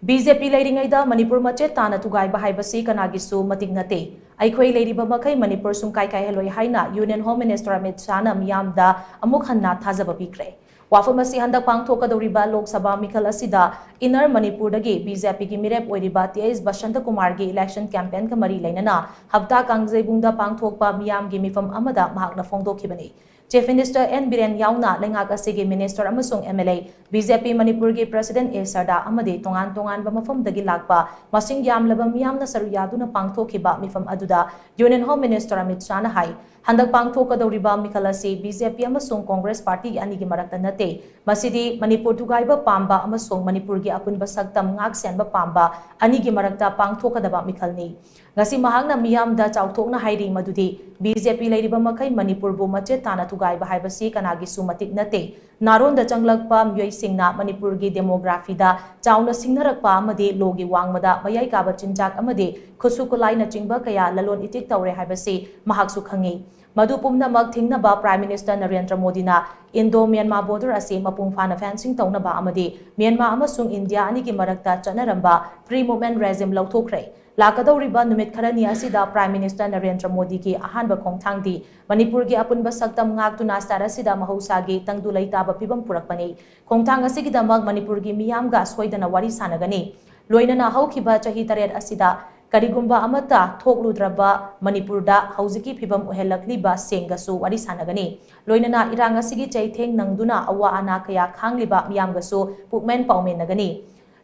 Bjp Leiringei da Manipur nachet tana Thugaiba haibasi Kanagisu Matik natte eikhoi leiribamakhei Manipur Sukai Kaihaloi haina Union Home Minister Amit Shah na meeyamda amuk hanna thajaba pikhre. Wafam asi handak pangthokadoriba Lok Sabha mikhal asida Inner Manipur dagi Bjp gi mirep oiriba TS Bashanta Kumar gi election campaign ka mari lainana hapta kangjeibungda pangthokpa meeyam gi mifam amada mahakna phongdokhibani. Chief Minister N. Biren Yauna Lengak asigi Minister amasung MLA Bjp Manipur gi President A. Sarda amadi tongan bamafam dagi lakpa masing yamlaba miyamna saru yaduna pangthokiba mifam aduda Union Home Minister Amit Shah na hai handak pangthokadoriba mikhalasi BJP amasung Congress Party ani gi marakta natte masidi Manipur Thugaiba pamba amasung Manipur gi apunba saktam ngak senba pamba ani gi marakta pangthokadaba mikhalni ngasi mahangna meeyamda chauthokna hairi madudi BJP leiribamakhei Manipur bu machet tana Thugaiba haibasi Kanagisu Matik natte naronda changlakpa miyoi singna Manipur gi demography da chauna singnarakpa amadi logi wangmada mayai kaba chinjak amadi khusukulai na chingba kaya lalon itik tawre haibasi mahaksu khangi madu pumnamak thingnaba Prime Minister Narendra Modi na Indo-Myanmar border asi mapung fana fencing tawnaba amadi Myanmar amasung India ani gi marakta chanaramba free movement regime lauthokre lakadoriba numit kharani asida Prime Minister Narendra Modi ki ahanba khongthangdi Manipur gi apunba saktam ngaktuna star asida mahausa gi tangdu leitaba pibam purakpani khongthang asigi damak Manipur gi meeyamga soidana wari sanagani loinana haukiba chahi taret asida karigumba amata thokludraba Manipur da hauziki phibam ohelakliba sengasu wari sanagani loinana irang asigi chaitheng nangduna awa ana kaya khangliba meeyamgasu pukmen paumen nagani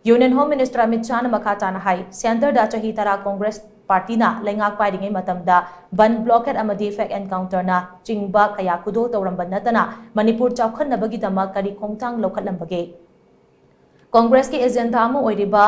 Union Home Minister Amit Shah na makatana hai Center da chahi tara Congress Party na lengak pairingai matamda ban blockade amadi fake encounter na chingba kaya kudo tawramba natana Manipur chawkhanabagi dama kari khongtang lokhatlambage Congress ki agenda amu oiriba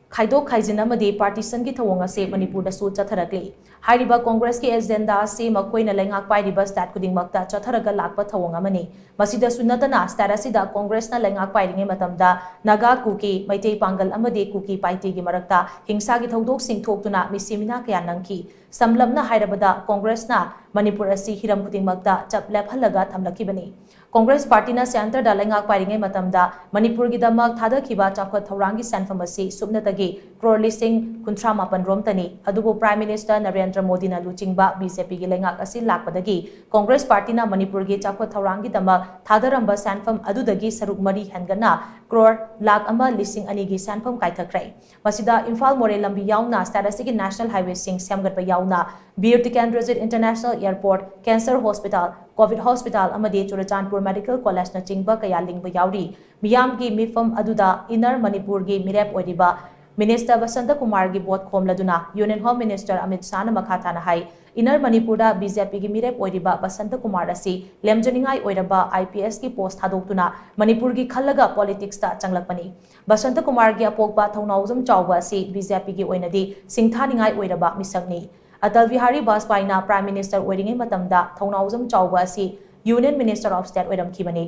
Khaidok Khaijin amadi partisan ki thawong ase Manipur da su chatharakli hairiba Congress ki agenda ase makoina lengak pairiba stat kudingmakta chatharaga lakpa thawong amani masida sunatana starasida Congress na lengak pairingai matamda naga kuki maitei pangal amadi kuki paiti gi marakta hingsa gi thodok sing thoktuna misimina kaya nangki samlamna hairabada Congress na Manipur asi hiram kudingmakta chaplep halaga thamlakibani Congress Party na center da lengak pairingai matamda Manipur gi damak thadakhiba chakhat thaurangi sanfam asi subnatagi crore listing 38 romtani adubu Prime Minister Narendra Modi na luchingba BJP gi lengak asi lakpadagi Congress Party na Manipur gi chakhat thaurangi damak thadaramba sanfam adudagi saruk mari hengana crore lakh ama lising ani gi sanfam kaithakrai masida Imphal More lambi yauna statusigi National Highway sing semgatpa yauna Bjp International Airport Cancer Hospital Covid Hospital amadi Churachandpur Medical College na chingba kaya lingba yauri miyam gi mifam aduda Inner Manipur gi mirep oiriba Minister Bashanta Kumar gi bot khomladuna Union Home Minister Amit Shah na makhathana hai Inner Manipur da BJP gi mirep oiriba Bashanta Kumar asi lemjaningai oiraba IPS ki post hadoktuna Manipur gi khallaga politics ta changlakpani Bashanta Kumar gi apokba thaunaujam chawba asi BJP gi oinadi singthaningai oiraba misakni Atal Bihari Vajpayee na Prime Minister oiringai matamda thaunaujam chawba asi Union Minister of State oiramkhibani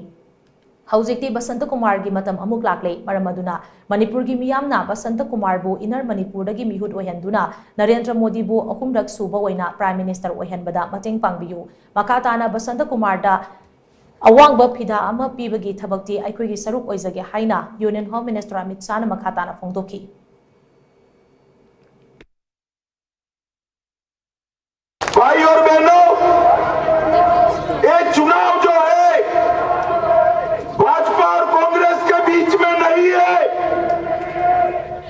Haujikti Bashanta Kumar gi matam amuk laklei maramaduna Manipur gi miyamna Bashanta Kumar bu Inner Manipur dagi mihut oihanduna Narendra Modi bu ahumrak suba oina Prime Minister oihanbada mateng pangbiyu makatana Bashanta Kumar da awangba phida ama pibagi thabakti eikhoi gi saruk oizage haina Union Home Minister Amit Shah na makatana phongdokhi भाई और बहनों ये चुनाव जो है भाजपा और कांग्रेस के बीच में नहीं है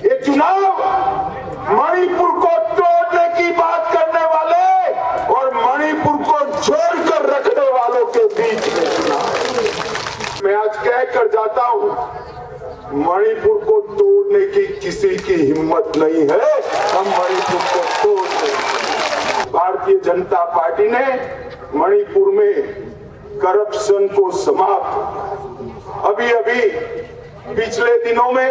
ये चुनाव मणिपुर को तोड़ने की बात करने वाले और मणिपुर को जोड़कर रखने वालों के बीच में चुनाव मैं आज कहकर जाता हूं मणिपुर को तोड़ने की किसी की हिम्मत नहीं है हम मणिपुर को तोड़ देंगे भारतीय जनता पार्टी ने मणिपुर में करप्शन को समाप्त अभी पिछले दिनों में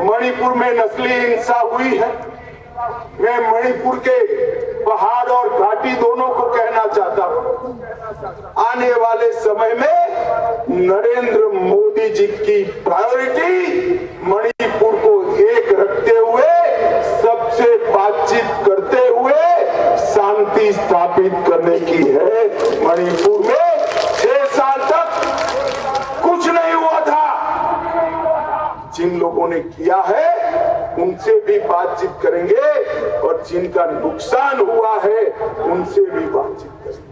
मणिपुर में नस्ली हिंसा हुई है मैं मणिपुर के पहाड़ और घाटी दोनों को कहना चाहता हूं आने वाले समय में नरेंद्र मोदी जी की प्रायोरिटी मणिपुर को एक रखते हुए सबसे बातचीत करते हुए शांति स्थापित करने की है मणिपुर में 6 साल तक कुछ नहीं हुआ था जिन लोगों ने जिन्होंने किया है उनसे भी बातचीत करेंगे और जिनका नुकसान हुआ है उनसे भी बातचीत करेंगे।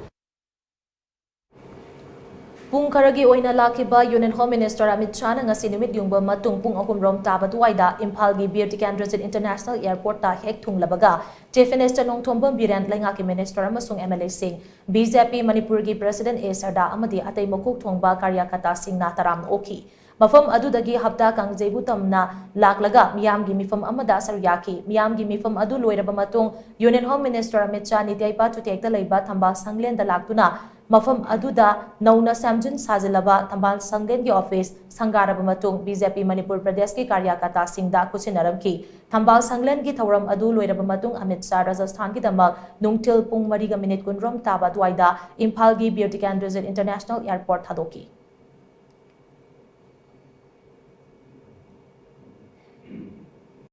Pung karagi oina lakiba Union Home Minister Amit Shah na ngasi numit yungba matung pung akum rom taba duwaida Imphal gi Bjp International Airport ta hek thung labaga Chief Minister Nongthombam Biren Laingaki Minister amasung MLA Singh Bjp Manipur gi President A Sarda amadi atay mokuk thongba karyakata Singh na taram oki Mafam adudagi hapta kangjaibu tamna laklaga miyam gi mifam amada saryaki miyam gi mifam adu loiraba matung Union Home Minister Amit Shah nitiyaipa tutekta leiba thamba sanglen da laktuna Mafam aduda nauna samjun sajilaba thambal sanglen ki office sangaraba matung BJP Manipur Pradesh ki karyakata singda kusinaram ki thambal sanglen ki thauram adu loiraba matung Amit Shah Rajasthan ki damak nungtil pung mariga minute kunrom taba duaida Imphal gi Bjp International Airport thadoki